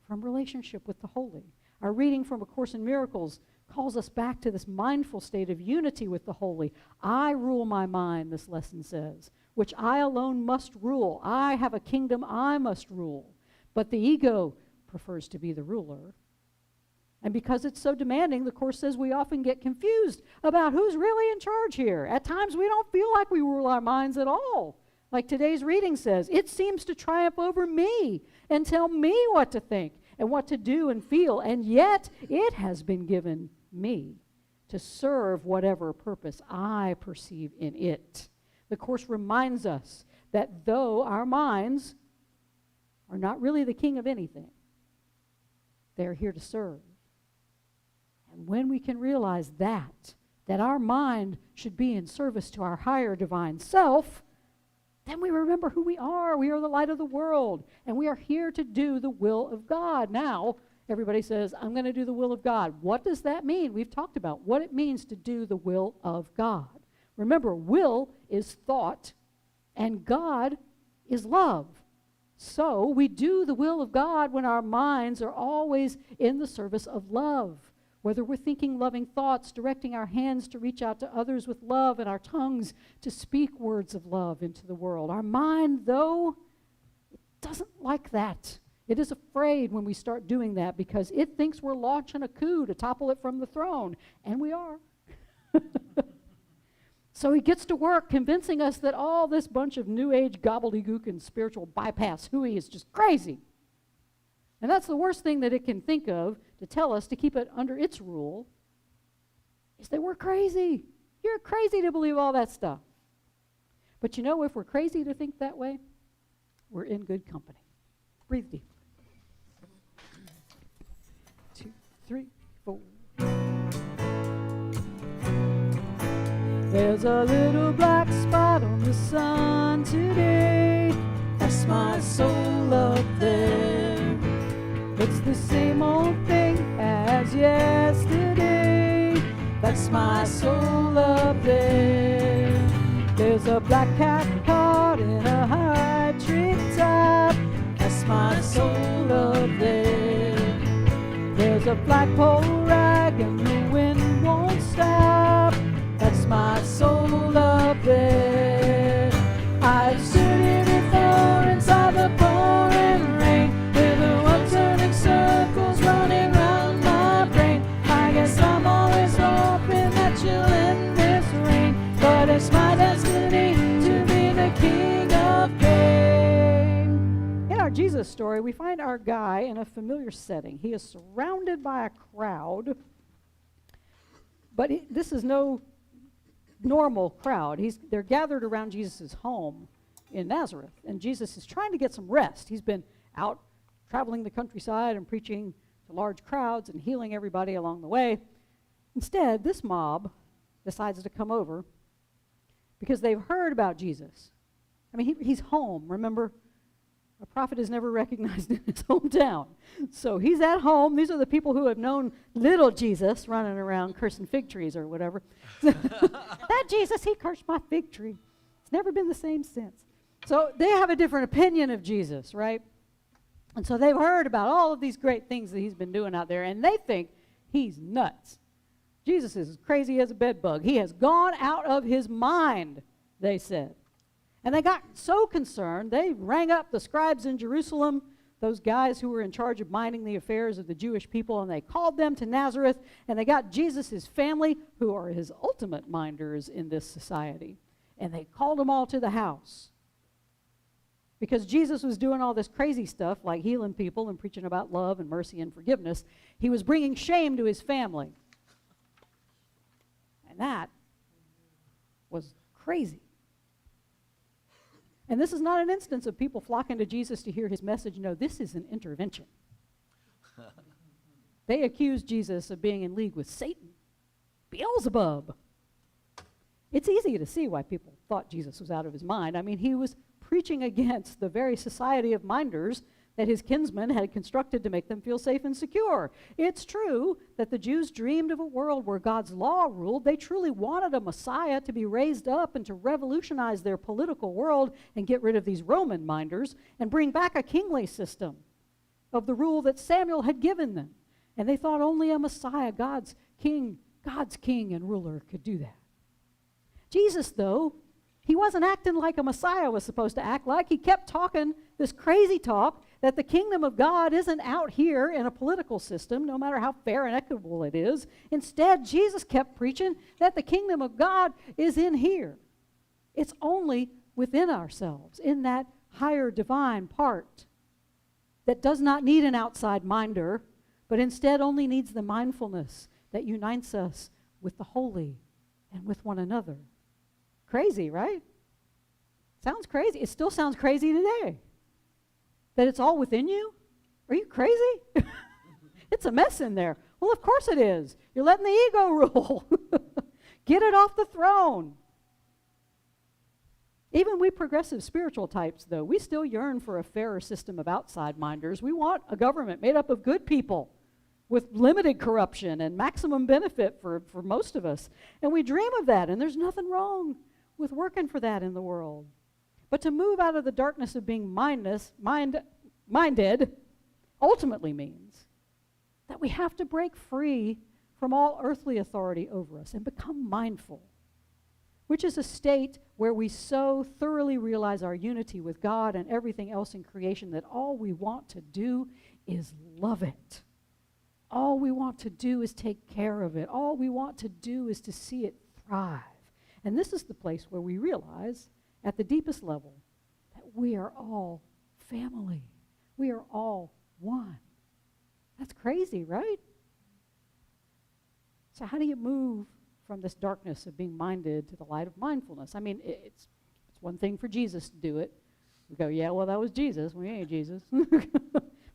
from relationship with the holy. Our reading from A Course in Miracles calls us back to this mindful state of unity with the holy. I rule my mind, this lesson says, which I alone must rule. I have a kingdom I must rule. But the ego prefers to be the ruler. And because it's so demanding, the Course says we often get confused about who's really in charge here. At times we don't feel like we rule our minds at all. Like today's reading says, it seems to triumph over me and tell me what to think and what to do and feel, and yet it has been given me to serve whatever purpose I perceive in it. The Course reminds us that though our minds are not really the king of anything, they are here to serve. And when we can realize that our mind should be in service to our higher divine self, then we remember who we are. We are the light of the world, and we are here to do the will of God. Now, everybody says, I'm going to do the will of God. What does that mean? We've talked about what it means to do the will of God. Remember, will is thought, and God is love. So we do the will of God when our minds are always in the service of love. Whether we're thinking loving thoughts, directing our hands to reach out to others with love, and our tongues to speak words of love into the world. Our mind, though, it doesn't like that. It is afraid when we start doing that because it thinks we're launching a coup to topple it from the throne. And we are. So he gets to work convincing us that all this bunch of New Age gobbledygook and spiritual bypass hooey is just crazy. And that's the worst thing that it can think of to tell us to keep it under its rule, is that we're crazy. You're crazy to believe all that stuff. But you know, if we're crazy to think that way, we're in good company. Breathe deep. 2, 3, 4. There's a little black spot on the sun today. That's my soul up there. It's the same old thing as yesterday. That's my soul up there. There's a black cat caught in a high tree top. That's my soul up there. There's a flagpole rag and the wind won't stop. That's my soul up there. I've stood here before inside the pouring rain, with the world turning circles running round my brain. I guess I'm always hoping that you'll end this rain, but it's my destiny to be the king of pain. In our Jesus story, we find our guy in a familiar setting. He is surrounded by a crowd, but this is no normal crowd. They're gathered around Jesus' home in Nazareth, and Jesus is trying to get some rest. He's been out traveling the countryside and preaching to large crowds and healing everybody along the way. Instead, this mob decides to come over because they've heard about Jesus. I mean, he's home, remember? A prophet is never recognized in his hometown. So he's at home. These are the people who have known little Jesus running around cursing fig trees or whatever. That Jesus, he cursed my fig tree. It's never been the same since. So they have a different opinion of Jesus, right? And so they've heard about all of these great things that he's been doing out there, and they think he's nuts. Jesus is as crazy as a bedbug. He has gone out of his mind, they said. And they got so concerned, they rang up the scribes in Jerusalem, those guys who were in charge of minding the affairs of the Jewish people, and they called them to Nazareth, and they got Jesus' family, who are his ultimate minders in this society, and they called them all to the house. Because Jesus was doing all this crazy stuff, like healing people and preaching about love and mercy and forgiveness, he was bringing shame to his family. And that was crazy. And this is not an instance of people flocking to Jesus to hear his message. No, this is an intervention. They accused Jesus of being in league with Satan, Beelzebub. It's easy to see why people thought Jesus was out of his mind. I mean, he was preaching against the very society of minders that his kinsmen had constructed to make them feel safe and secure. It's true that the Jews dreamed of a world where God's law ruled. They truly wanted a Messiah to be raised up and to revolutionize their political world and get rid of these Roman minders and bring back a kingly system of the rule that Samuel had given them. And they thought only a Messiah, God's king and ruler, could do that. Jesus, though, he wasn't acting like a Messiah was supposed to act like. He kept talking this crazy talk that the kingdom of God isn't out here in a political system, no matter how fair and equitable it is. Instead, Jesus kept preaching that the kingdom of God is in here. It's only within ourselves, in that higher divine part that does not need an outside minder, but instead only needs the mindfulness that unites us with the holy and with one another. Crazy, right? Sounds crazy. It still sounds crazy today. That it's all within you? Are you crazy? It's a mess in there. Well, of course it is. You're letting the ego rule. Get it off the throne. Even we progressive spiritual types, though, we still yearn for a fairer system of outside minders. We want a government made up of good people with limited corruption and maximum benefit for most of us. And we dream of that, and there's nothing wrong with working for that in the world. But to move out of the darkness of being minded ultimately means that we have to break free from all earthly authority over us and become mindful, which is a state where we so thoroughly realize our unity with God and everything else in creation that all we want to do is love it. All we want to do is take care of it. All we want to do is to see it thrive. And this is the place where we realize, at the deepest level, that we are all family. We are all one. That's crazy, right? So how do you move from this darkness of being minded to the light of mindfulness? I mean, it's one thing for Jesus to do it. We go, yeah, well, that was Jesus. We ain't Jesus.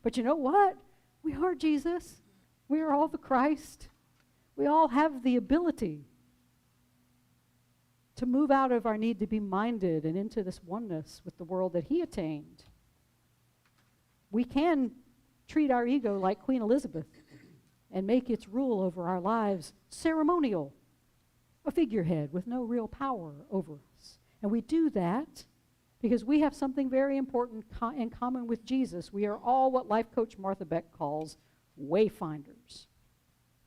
But you know what? We are Jesus. We are all the Christ. We all have the ability to move out of our need to be minded and into this oneness with the world that he attained. We can treat our ego like Queen Elizabeth and make its rule over our lives ceremonial, a figurehead with no real power over us. And we do that because we have something very important in common with Jesus. We are all what life coach Martha Beck calls wayfinders.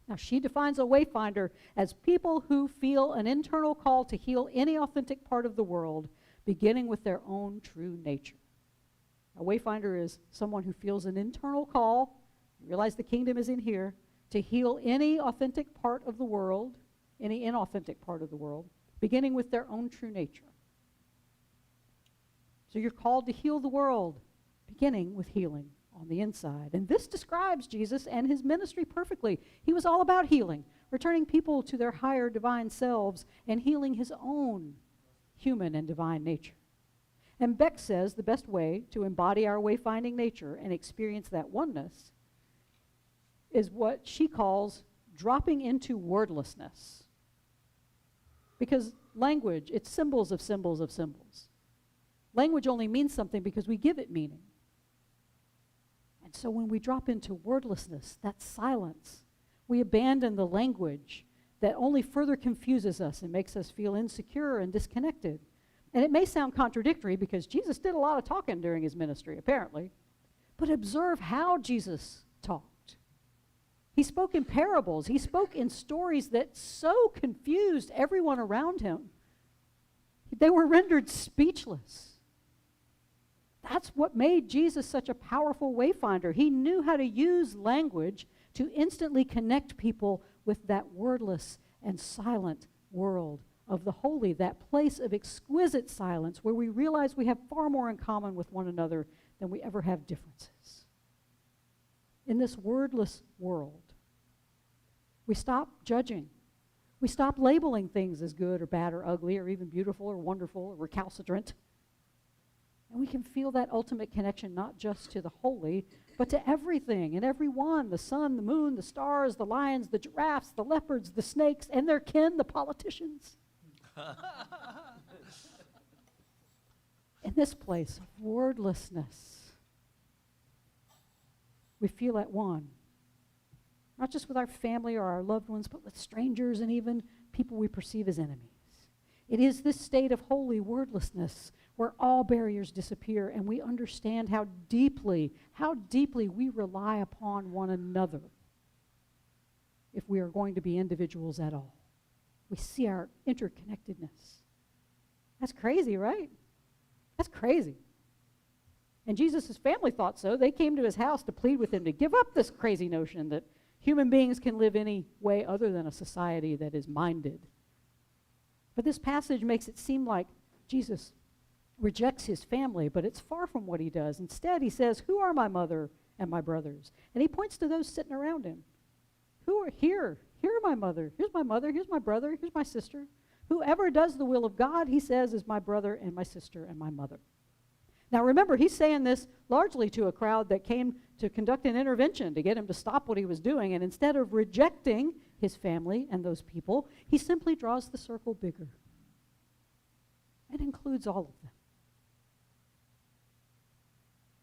Now, she defines a wayfinder as people who feel an internal call to heal any authentic part of the world, beginning with their own true nature. A wayfinder is someone who feels an internal call, realize the kingdom is in here, to heal any authentic part of the world, any inauthentic part of the world, beginning with their own true nature. So you're called to heal the world, beginning with healing on the inside. And this describes Jesus and his ministry perfectly. He was all about healing, returning people to their higher divine selves and healing his own human and divine nature. And Beck says the best way to embody our wayfinding nature and experience that oneness is what she calls dropping into wordlessness. Because language, it's symbols of symbols of symbols. Language only means something because we give it meaning. And so when we drop into wordlessness, that's silence, we abandon the language that only further confuses us and makes us feel insecure and disconnected. And it may sound contradictory because Jesus did a lot of talking during his ministry, apparently. But observe how Jesus talked. He spoke in parables. He spoke in stories that so confused everyone around him. They were rendered speechless. That's what made Jesus such a powerful wayfinder. He knew how to use language to instantly connect people with that wordless and silent world of the holy, that place of exquisite silence where we realize we have far more in common with one another than we ever have differences. In this wordless world, we stop judging. We stop labeling things as good or bad or ugly or even beautiful or wonderful or recalcitrant. And we can feel that ultimate connection not just to the holy, but to everything and everyone, the sun, the moon, the stars, the lions, the giraffes, the leopards, the snakes, and their kin, the politicians. In this place of wordlessness, we feel at one, not just with our family or our loved ones, but with strangers and even people we perceive as enemies. It is this state of holy wordlessness where all barriers disappear and we understand how deeply we rely upon one another if we are going to be individuals at all. We see our interconnectedness. That's crazy, right? That's crazy. And Jesus' family thought so. They came to his house to plead with him to give up this crazy notion that human beings can live any way other than a society that is minded. But this passage makes it seem like Jesus rejects his family, but it's far from what he does. Instead, he says, who are my mother and my brothers? And he points to those sitting around him. Who are here? Here are my mother. Here's my mother. Here's my brother. Here's my sister. Whoever does the will of God, he says, is my brother and my sister and my mother. Now remember, he's saying this largely to a crowd that came to conduct an intervention to get him to stop what he was doing, and instead of rejecting his family and those people, he simply draws the circle bigger and includes all of them.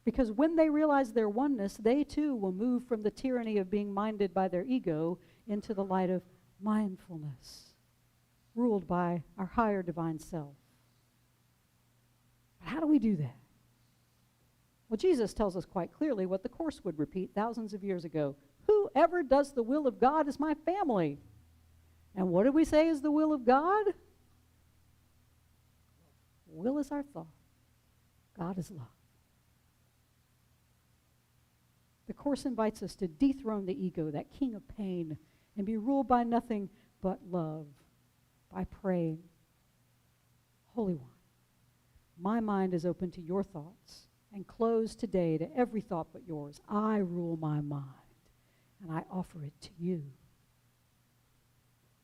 Because when they realize their oneness, they too will move from the tyranny of being minded by their ego into the light of mindfulness, ruled by our higher divine self. But how do we do that? Well, Jesus tells us quite clearly what the Course would repeat thousands of years ago. Whoever does the will of God is my family. And what do we say is the will of God? Will is our thought. God is love. The Course invites us to dethrone the ego, that king of pain, and be ruled by nothing but love, by praying. Holy One, my mind is open to your thoughts and closed today to every thought but yours. I rule my mind, and I offer it to you.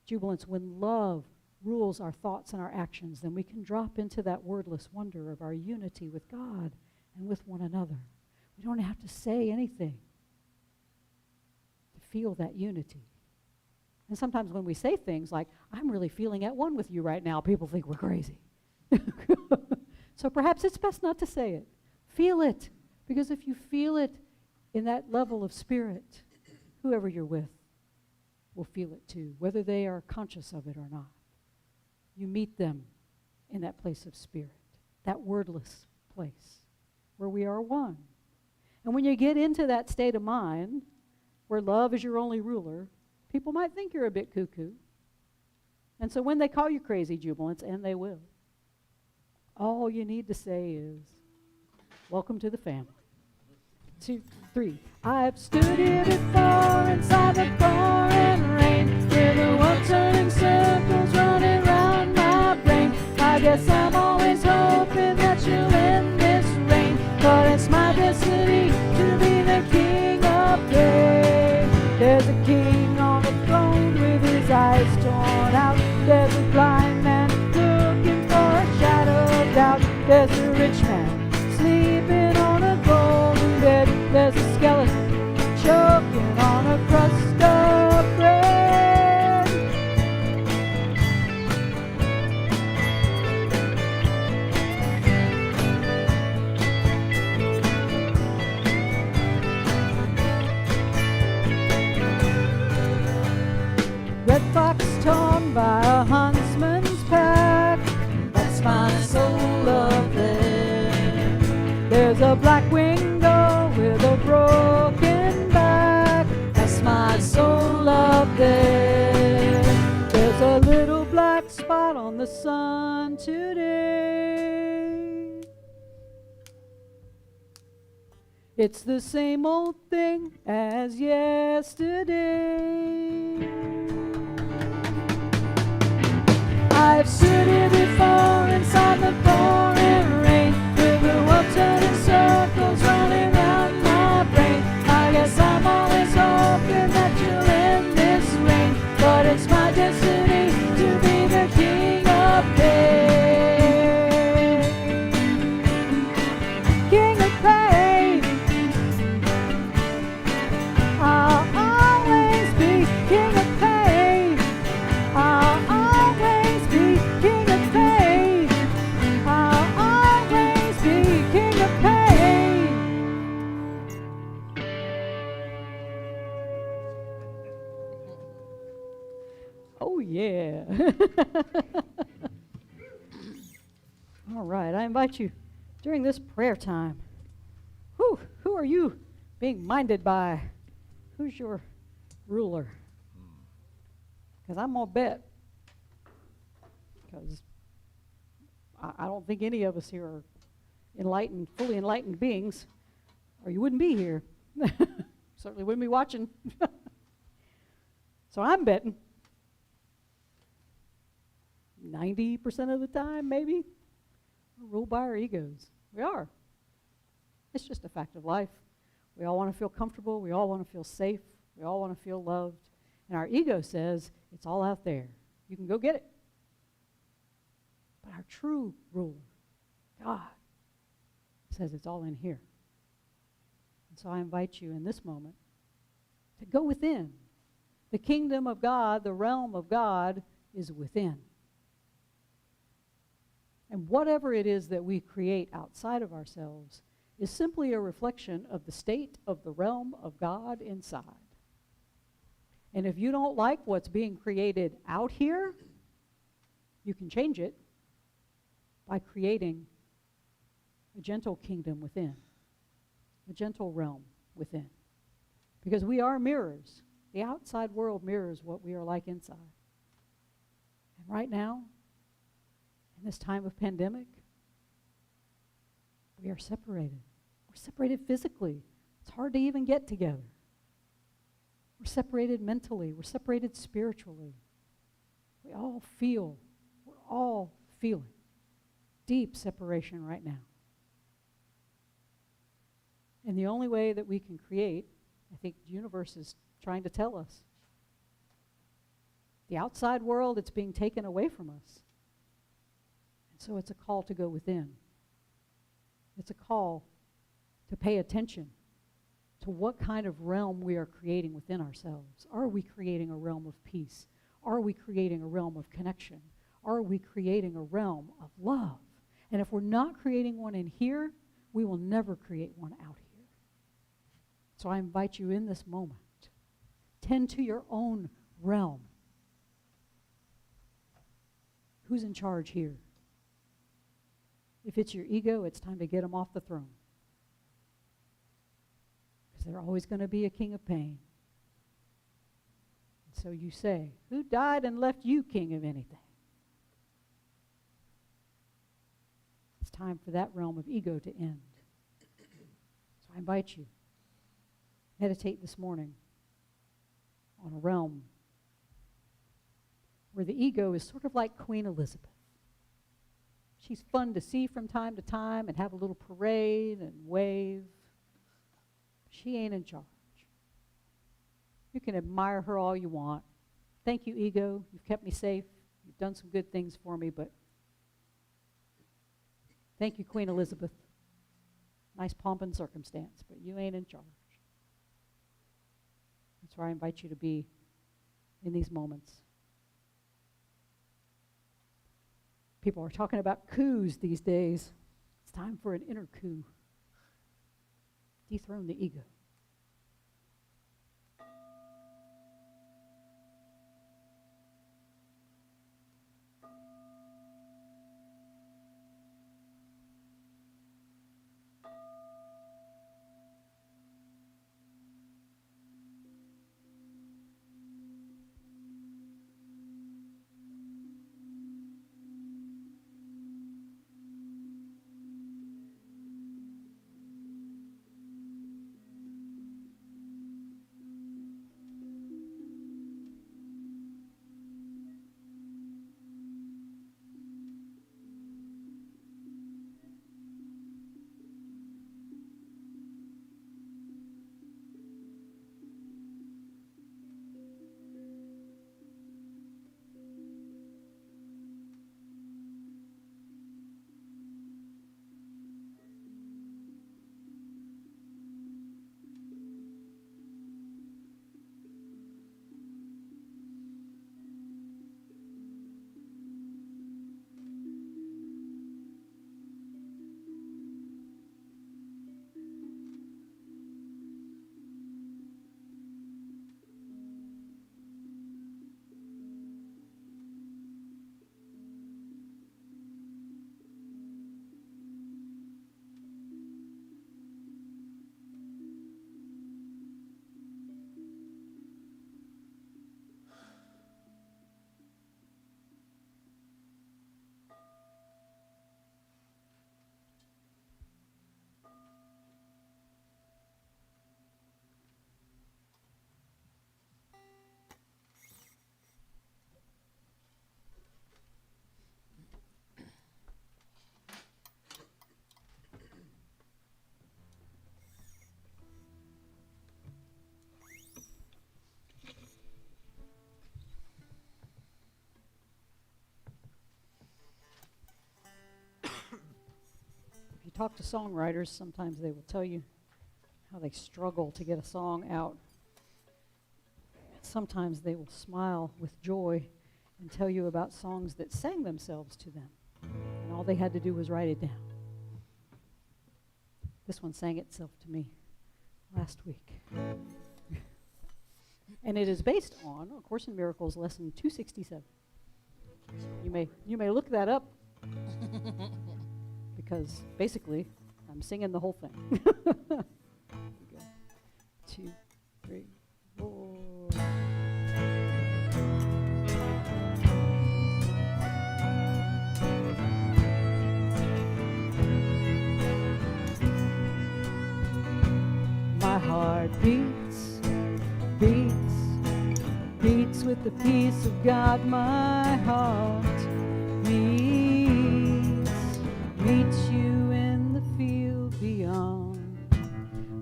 Jubilants, when love rules our thoughts and our actions, then we can drop into that wordless wonder of our unity with God and with one another. We don't have to say anything to feel that unity. And sometimes when we say things like, I'm really feeling at one with you right now, people think we're crazy. So perhaps it's best not to say it. Feel it, because if you feel it in that level of spirit, whoever you're with will feel it too, whether they are conscious of it or not. You meet them in that place of spirit, that wordless place where we are one. And when you get into that state of mind, where love is your only ruler, people might think you're a bit cuckoo. And so when they call you crazy, jubilants, and they will, all you need to say is, welcome to the family. 2, 3. I've stood here before inside the pouring rain, with the world turning circles running round my brain. I guess I'm always hoping that you'll end this rain, but it's my destiny to be the king of pain. There's a king on the throne with his eyes torn out. There's a blind man looking for a shadow of doubt. There's a rich man sleeping on a golden bed. There's a skeleton choking on a crust of bread. Red fox torn by a huntsman's pack, that's my soul of there. There's a black window with a broken back, that's my soul up there. There's a little black spot on the sun today. It's the same old thing as yesterday. I've stood here before inside the pouring rain, with the world turning circles running round my brain. I guess I'm always hoping that you'll end this rain, but it's my destiny to be the king of pain. All right, I invite you during this prayer time. Who are you being minded by? Who's your ruler? Because I'm going to bet, because I don't think any of us here are enlightened, fully enlightened beings, or you wouldn't be here. Certainly wouldn't be watching. So I'm betting 90% of the time, maybe, we're ruled by our egos. We are. It's just a fact of life. We all want to feel comfortable. We all want to feel safe. We all want to feel loved. And our ego says, it's all out there. You can go get it. But our true ruler, God, says it's all in here. And so I invite you in this moment to go within. The kingdom of God, the realm of God, is within. And whatever it is that we create outside of ourselves is simply a reflection of the state of the realm of God inside. And if you don't like what's being created out here, you can change it by creating a gentle kingdom within, a gentle realm within. Because we are mirrors. The outside world mirrors what we are like inside. And right now, in this time of pandemic, we are separated. We're separated physically. It's hard to even get together. We're separated mentally. We're separated spiritually. We all feel, we're all feeling deep separation right now. And the only way that we can create, I think the universe is trying to tell us, the outside world, it's being taken away from us. And so it's a call to go within. It's a call to pay attention to what kind of realm we are creating within ourselves. Are we creating a realm of peace? Are we creating a realm of connection? Are we creating a realm of love? And if we're not creating one in here, we will never create one out here. So I invite you in this moment, tend to your own realm. Who's in charge here? If it's your ego, it's time to get them off the throne. Because there's always going to be a king of pain. And so you say, who died and left you king of anything? It's time for that realm of ego to end. So I invite you, meditate this morning on a realm where the ego is sort of like Queen Elizabeth. She's fun to see from time to time and have a little parade and wave. She ain't in charge. You can admire her all you want. Thank you, ego. You've kept me safe. You've done some good things for me, but thank you, Queen Elizabeth. Nice pomp and circumstance, but you ain't in charge. That's where I invite you to be in these moments. People are talking about coups these days. It's time for an inner coup. Dethrone the ego. talk to songwriters, sometimes they will tell you how they struggle to get a song out. Sometimes they will smile with joy and tell you about songs that sang themselves to them, and all they had to do was write it down. This one sang itself to me last week. And it is based on A Course in Miracles, lesson 267. You may look that up because basically I'm singing the whole thing. Here we go. 2, 3, 4. My heart beats, beats, beats with the peace of God. My heart meets, meets you in the field beyond.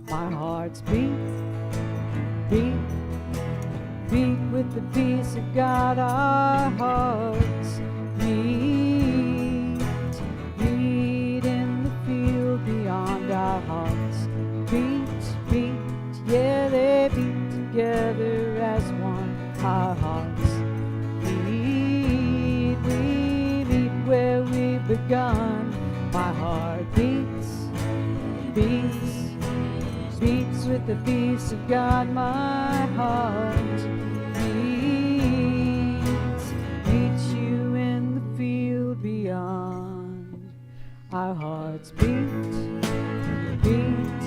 My heart's beat, beat, beat with the peace of God. Our hearts meet, meet in the field beyond. Our hearts beat, beat, yeah, they beat together as one. Our hearts meet, we meet where we've begun. My heart beats, beats, beats with the peace of God. My heart meets, meets you in the field beyond. Our hearts beat, beat,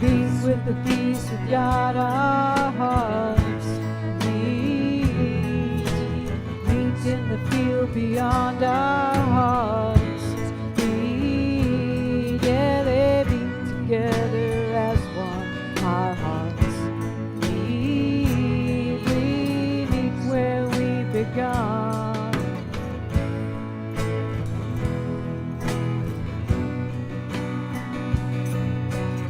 beat with the peace of God. Our hearts meet, meet in the field beyond. Our hearts beat, yeah, they beat together as one. Our hearts meet, we meet where we begun.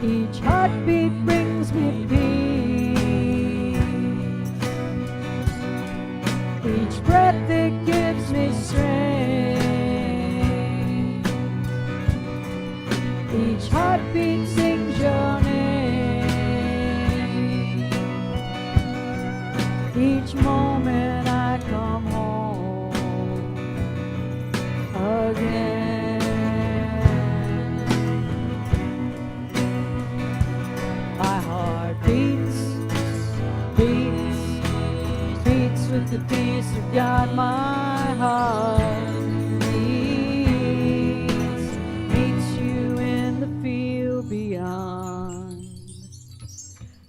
Each heartbeat brings me peace. Each breath it gives me strength. Each heartbeat sings your name. Each moment I come home again. With the peace of God, my heart meets, meets you in the field beyond.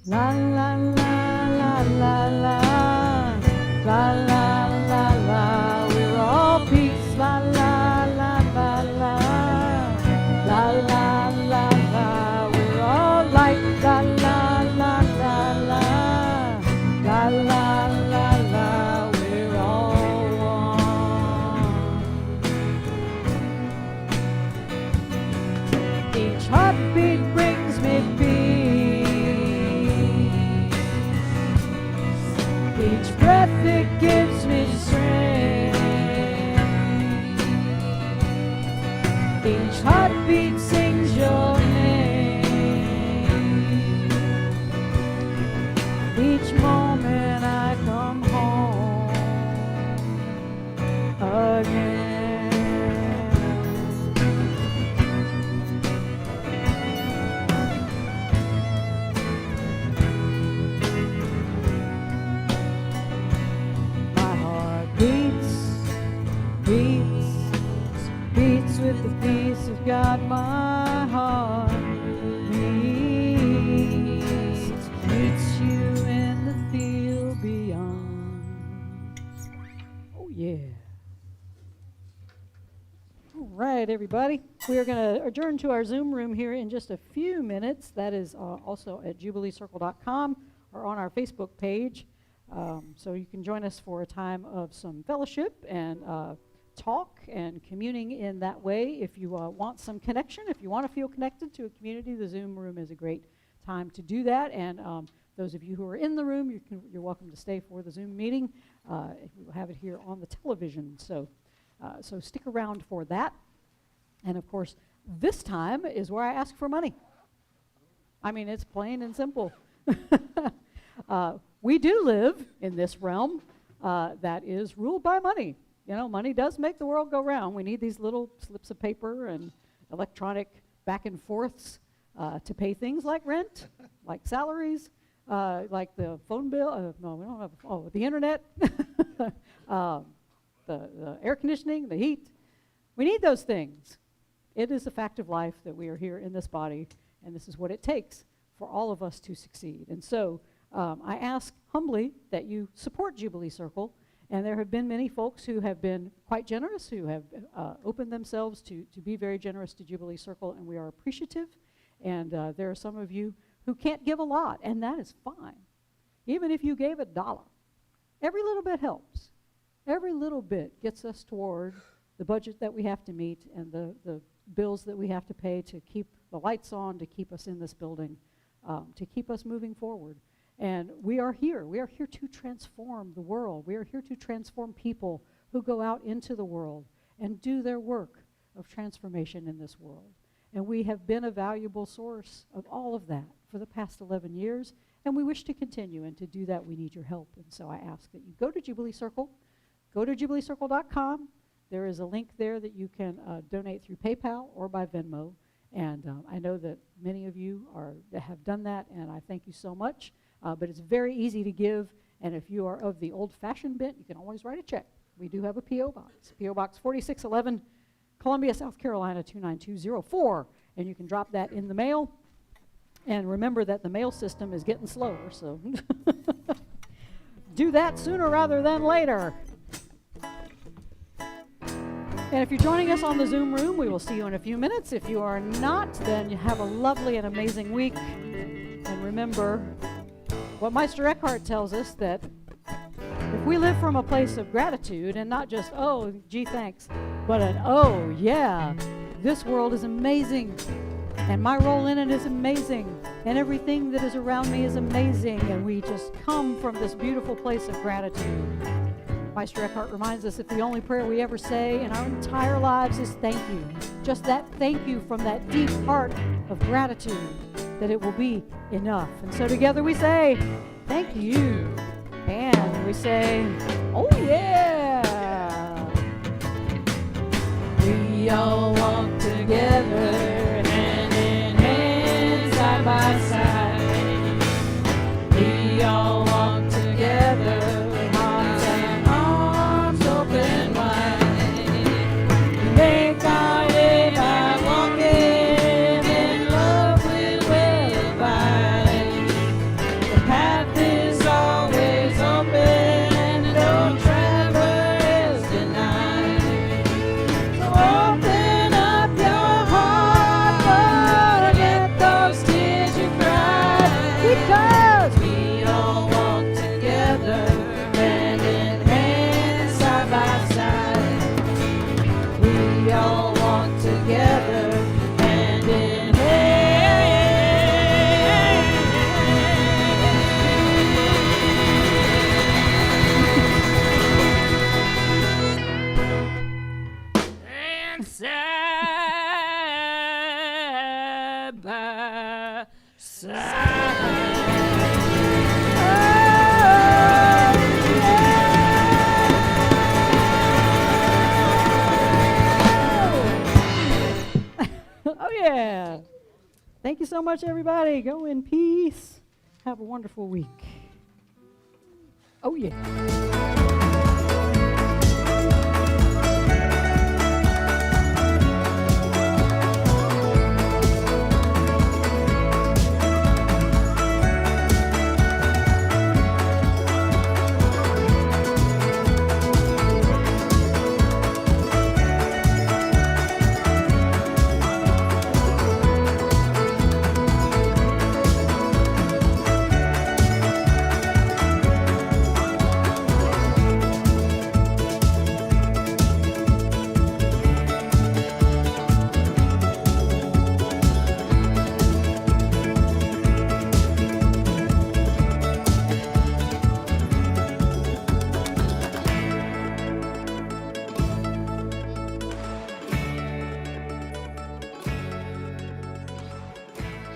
La la la la la la, la la la la. We're all peace. La la la la la, la la la la. We're all light. La la la la la, la la. Heartbeat brings me peace. Each breath it gives me strength. Each heartbeat sings your name. Each moment I come home again. With the peace of God, my heart meets, meets you in the field beyond. Oh yeah. All right, everybody. We are going to adjourn to our Zoom room here in just a few minutes. That is also at jubileecircle.com or on our Facebook page. So you can join us for a time of some fellowship and talk and communing in that way. If you want some connection, if you want to feel connected to a community, the Zoom room is a great time to do that. And those of you who are in the room, you're welcome to stay for the Zoom meeting. We will have it here on the television, so stick around for that. And of course, This time is where I ask for money. I mean, it's plain and simple. We do live in this realm that is ruled by money. You know, money does make the world go round. We need these little slips of paper and electronic back and forths to pay things like rent, like salaries, like the phone bill. No, we don't have. Oh, the internet, the air conditioning, the heat. We need those things. It is a fact of life that we are here in this body, and this is what it takes for all of us to succeed. And so I ask humbly that you support Jubilee Circle, and there have been many folks who have been quite generous, who have opened themselves to be very generous to Jubilee Circle, and we are appreciative. And there are some of you who can't give a lot, and that is fine. Even if you gave $1, every little bit helps. Every little bit gets us toward the budget that we have to meet and the bills that we have to pay to keep the lights on, to keep us in this building, to keep us moving forward. And we are here. We are here to transform the world. We are here to transform people who go out into the world and do their work of transformation in this world. And we have been a valuable source of all of that for the past 11 years, and we wish to continue, and to do that we need your help. And so I ask that you go to Jubilee Circle, go to jubileecircle.com. There is a link there that you can donate through PayPal or by Venmo, and I know that many of you have done that, and I thank you so much. But it's very easy to give, and if you are of the old-fashioned bent, you can always write a check. We do have a P.O. Box, P.O. Box 4611, Columbia, South Carolina 29204, and you can drop that in the mail. And remember that the mail system is getting slower, so do that sooner rather than later. And if you're joining us on the Zoom room, we will see you in a few minutes. If you are not, then you have a lovely and amazing week. And remember what Meister Eckhart tells us, that if we live from a place of gratitude and not just, oh, gee, thanks, but an, oh, yeah, this world is amazing, and my role in it is amazing, and everything that is around me is amazing, and we just come from this beautiful place of gratitude. Meister Eckhart reminds us that the only prayer we ever say in our entire lives is thank you. Just that thank you from that deep heart of gratitude, that it will be enough. And so together we say, thank you. And we say, oh yeah. We all walk together, hand in hand, side by side. We all walk together, hearts and arms open wide. We make our way by walking, in love we will abide. The path is always open, and no traveler is denied. So open up your heart, forget those tears you cried, because we all walk together, hand in hand, side by side. We all walk together, hand in hand. And side by side. Oh yeah. Thank you so much, everybody. Go in peace. Have a wonderful week. Oh yeah.